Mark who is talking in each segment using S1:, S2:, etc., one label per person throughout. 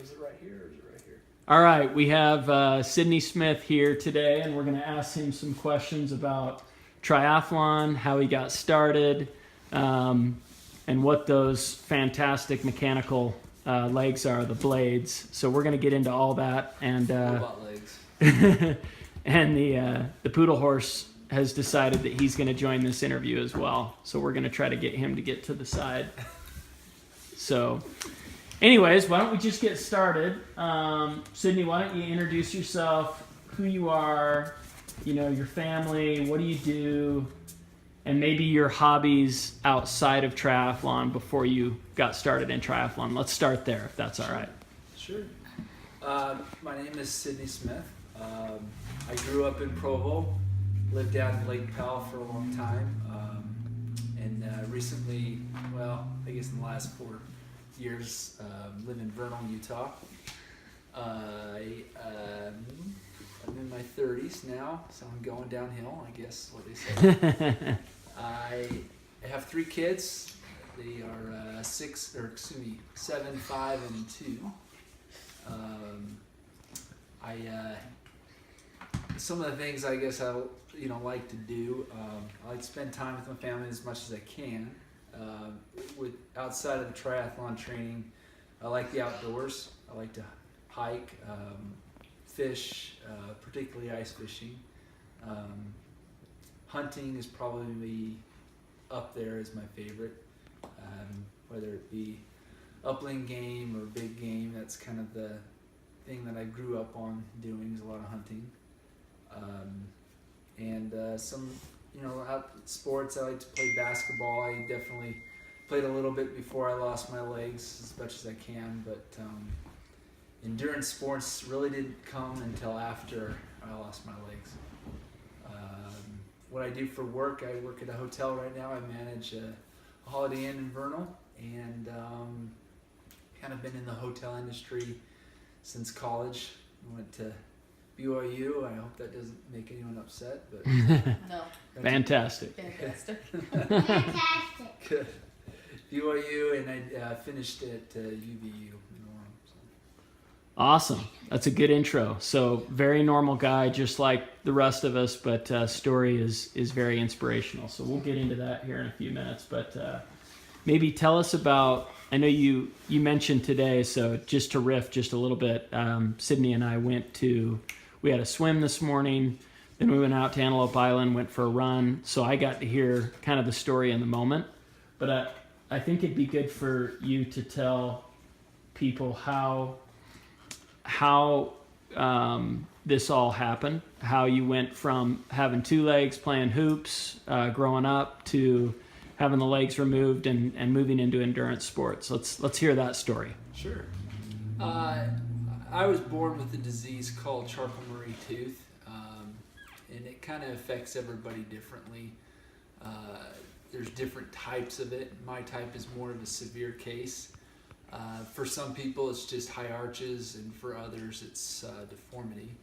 S1: Is it right here or is it right here?
S2: All right, we have Sidney Smith here today, and we're going to ask him some questions about triathlon, how he got started, and what those fantastic mechanical legs are, the blades. So we're going to get into all that. And
S1: Robot legs.
S2: and the poodle horse has decided that he's going to join this interview as well. So we're going to try to get him to get to the side. So anyways, why don't we just get started? Sidney, why don't you introduce yourself, who you are, your family, what do you do, and maybe your hobbies outside of triathlon before you got started in triathlon. Let's start there, if that's all right.
S1: Sure. My name is Sidney Smith. I grew up in Provo, lived out in Lake Powell for a long time, and recently, I guess in the last 4 years, live in Vernal, Utah. I'm in my 30s now, so I'm going downhill, I guess what they say. I have 3 kids. They are 7, 5, and 2. Some of the things I guess I like to do. I like to spend time with my family as much as I can. Outside of the triathlon training, I like the outdoors. I like to hike, fish, particularly ice fishing. Hunting is probably up there as my favorite, whether it be upland game or big game. That's kind of the thing that I grew up on doing, is a lot of hunting. Some sports, I like to play basketball. I definitely played a little bit before I lost my legs, as much as I can, but endurance sports really didn't come until after I lost my legs. What I do for work, I work at a hotel right now. I manage a Holiday Inn in Vernal, and kind of been in the hotel industry since college. I went to BYU. I hope that doesn't make anyone upset, but
S3: No.
S2: Fantastic.
S1: Good. BYU, and I finished at UVU.
S2: Awesome. That's a good intro. So very normal guy, just like the rest of us, but story is very inspirational. So we'll get into that here in a few minutes. But maybe tell us about, I know you mentioned today, so just to riff just a little bit, Sidney and I we had a swim this morning, then we went out to Antelope Island, went for a run. So I got to hear kind of the story in the moment. But I think it'd be good for you to tell people how this all happened, how you went from having 2 legs playing hoops growing up to having the legs removed and moving into endurance sports. Let's hear that story.
S1: Sure. I was born with a disease called Charcot-Marie tooth, and it kind of affects everybody differently. There's different types of it. My type is more of a severe case. For some people, it's just high arches, and for others, it's deformity.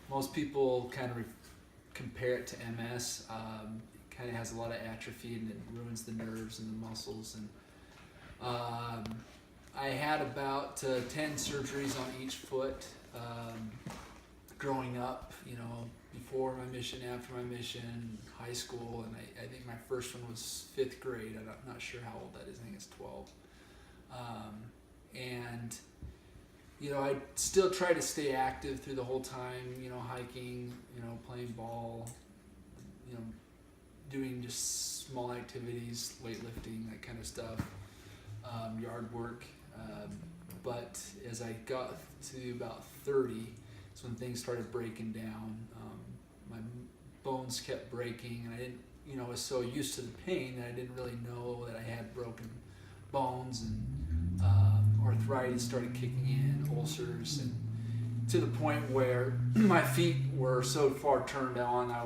S1: Most people kind of compare it to MS. It kind of has a lot of atrophy, and it ruins the nerves and the muscles. And I had about 10 surgeries on each foot growing up. Before my mission, after my mission, high school, and I think my first one was 5th grade. I'm not sure how old that is. I think it's 12. I still try to stay active through the whole time, hiking, playing ball, doing just small activities, weightlifting, that kind of stuff, yard work. But as I got to about 30, it's when things started breaking down. My bones kept breaking, and I didn't, I was so used to the pain that I didn't really know that I had broken bones, and arthritis started kicking in, ulcers, and to the point where my feet were so far turned on that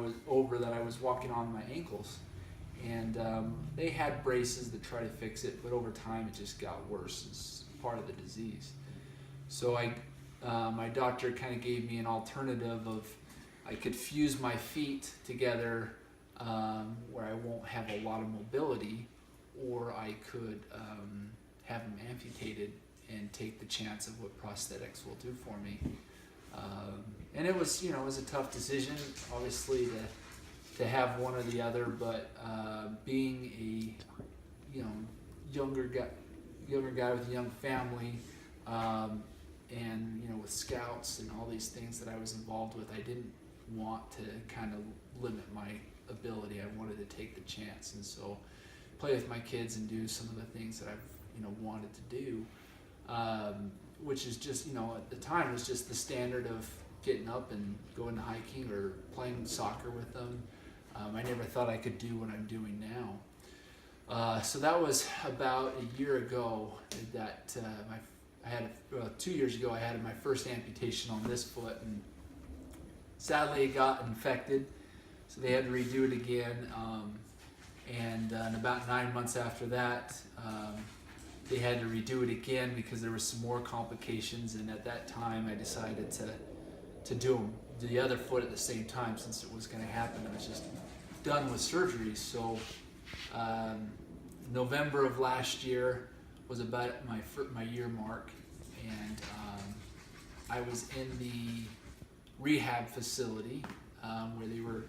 S1: I was walking on my ankles. And they had braces that try to fix it, but over time it just got worse. It's part of the disease. So my doctor kind of gave me an alternative of I could fuse my feet together where I won't have a lot of mobility, or I could have them amputated and take the chance of what prosthetics will do for me. And it was, it was a tough decision, obviously, to have one or the other, but being a, younger guy with a young family, and, with scouts and all these things that I was involved with, I didn't want to kind of limit my ability. I wanted to take the chance, and so play with my kids and do some of the things that I've, wanted to do, which is just, at the time was just the standard of getting up and going to hiking or playing soccer with them. I never thought I could do what I'm doing now. So that was about a year ago that 2 years ago I had my first amputation on this foot, and sadly it got infected, so they had to redo it again. And about 9 months after that, they had to redo it again because there was some more complications. And at that time, I decided to do the other foot at the same time, since it was going to happen. I was just done with surgery. So November of last year was about my year mark, and I was in the rehab facility where they were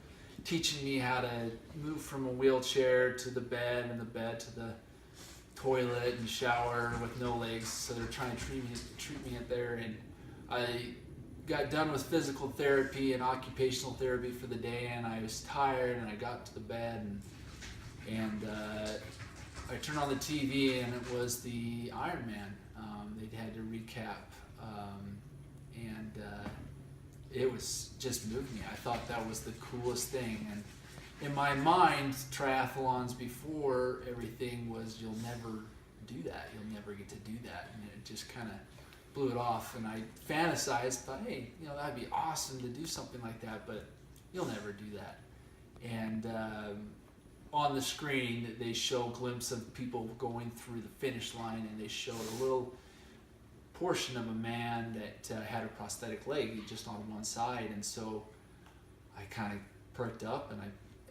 S1: teaching me how to move from a wheelchair to the bed, and the bed to the toilet and shower with no legs. So they're trying to treat me at there, and I got done with physical therapy and occupational therapy for the day, and I was tired, and I got to the bed, and I turned on the TV, and it was the Iron Man. They had to recap, and it was just moved me. I thought that was the coolest thing. And in my mind, triathlons before everything was, you'll never do that. You'll never get to do that. And it just kind of blew it off. And I fantasized, thought, hey, that'd be awesome to do something like that, but you'll never do that. And on the screen, they show a glimpse of people going through the finish line, and they showed a little portion of a man that had a prosthetic leg just on one side. And so I kind of perked up, and I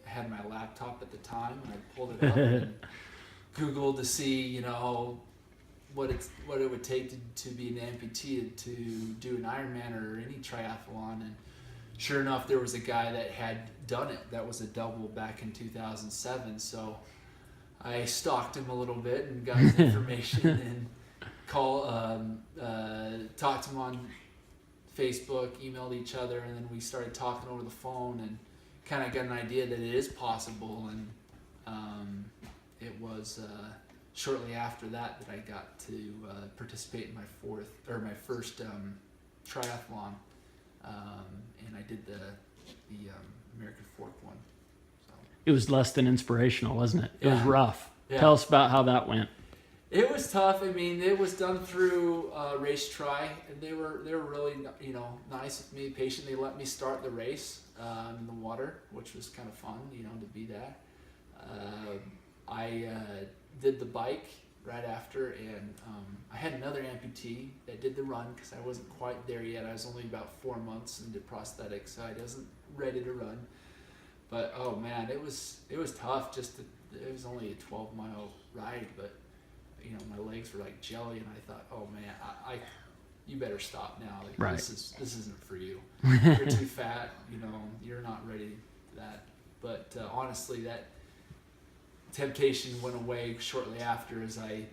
S1: had my laptop at the time, and I pulled it up and Googled to see, what it would take to be an amputee to do an Ironman or any triathlon. And sure enough, there was a guy that had done it. That was a double back in 2007. So I stalked him a little bit and got his information and talked to him on Facebook, emailed each other, and then we started talking over the phone and kind of got an idea that it is possible. And it was shortly after that I got to participate in my first triathlon, and I did the American Fork one. So.
S2: It was less than inspirational, wasn't it? It was rough.
S1: Yeah.
S2: Tell us about how that went.
S1: It was tough. I mean, it was done through Race Tri, and they were really nice with me, patient. They let me start the race in the water, which was kind of fun, to be that. I did the bike right after, and I had another amputee that did the run because I wasn't quite there yet. I was only about 4 months into prosthetics, so I wasn't ready to run. But oh man, it was tough. It was only a 12-mile ride, but my legs were like jelly, and I thought, oh man, you better stop now. Like,
S2: right.
S1: This isn't for you. You're too fat. You're not ready for that. But honestly, that temptation went away shortly after as I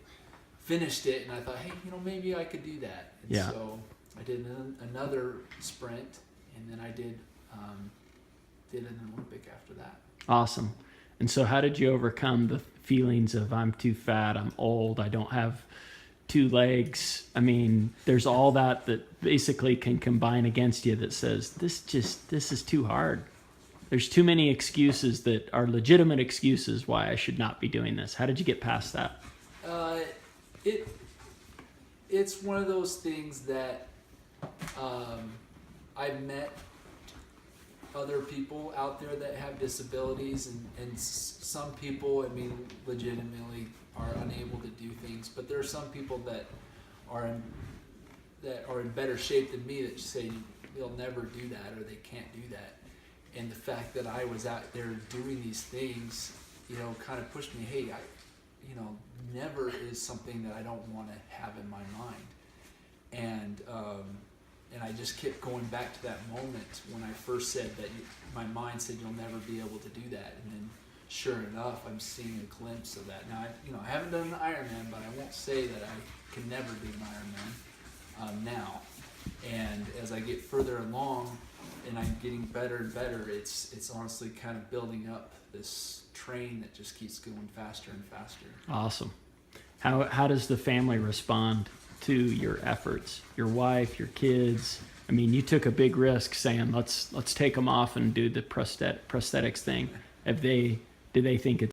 S1: finished it, and I thought, hey, maybe I could do that. And so I did another sprint, and then I did an Olympic after that.
S2: Awesome. And so how did you overcome the feelings of I'm too fat, I'm old, I don't have 2 legs? I mean, there's all that basically can combine against you that says this is too hard. There's too many excuses that are legitimate excuses why I should not be doing this. How did you get past that?
S1: It's one of those things that I've met other people out there that have disabilities, and some people, I mean, legitimately are unable to do things, but there are some people that are in better shape than me that say they'll never do that or they can't do that. And the fact that I was out there doing these things, kind of pushed me, hey, never is something that I don't want to have in my mind. And I just kept going back to that moment when I first said that my mind said you'll never be able to do that. And then sure enough, I'm seeing a glimpse of that. Now, I haven't done an Ironman, but I won't say that I can never do an Ironman now. And as I get further along and I'm getting better and better, it's honestly kind of building up this train that just keeps going faster and faster.
S2: Awesome. How does the family respond to your efforts? Your wife, your kids? I mean, you took a big risk saying, let's take them off and do the prosthetics thing. Did they think it's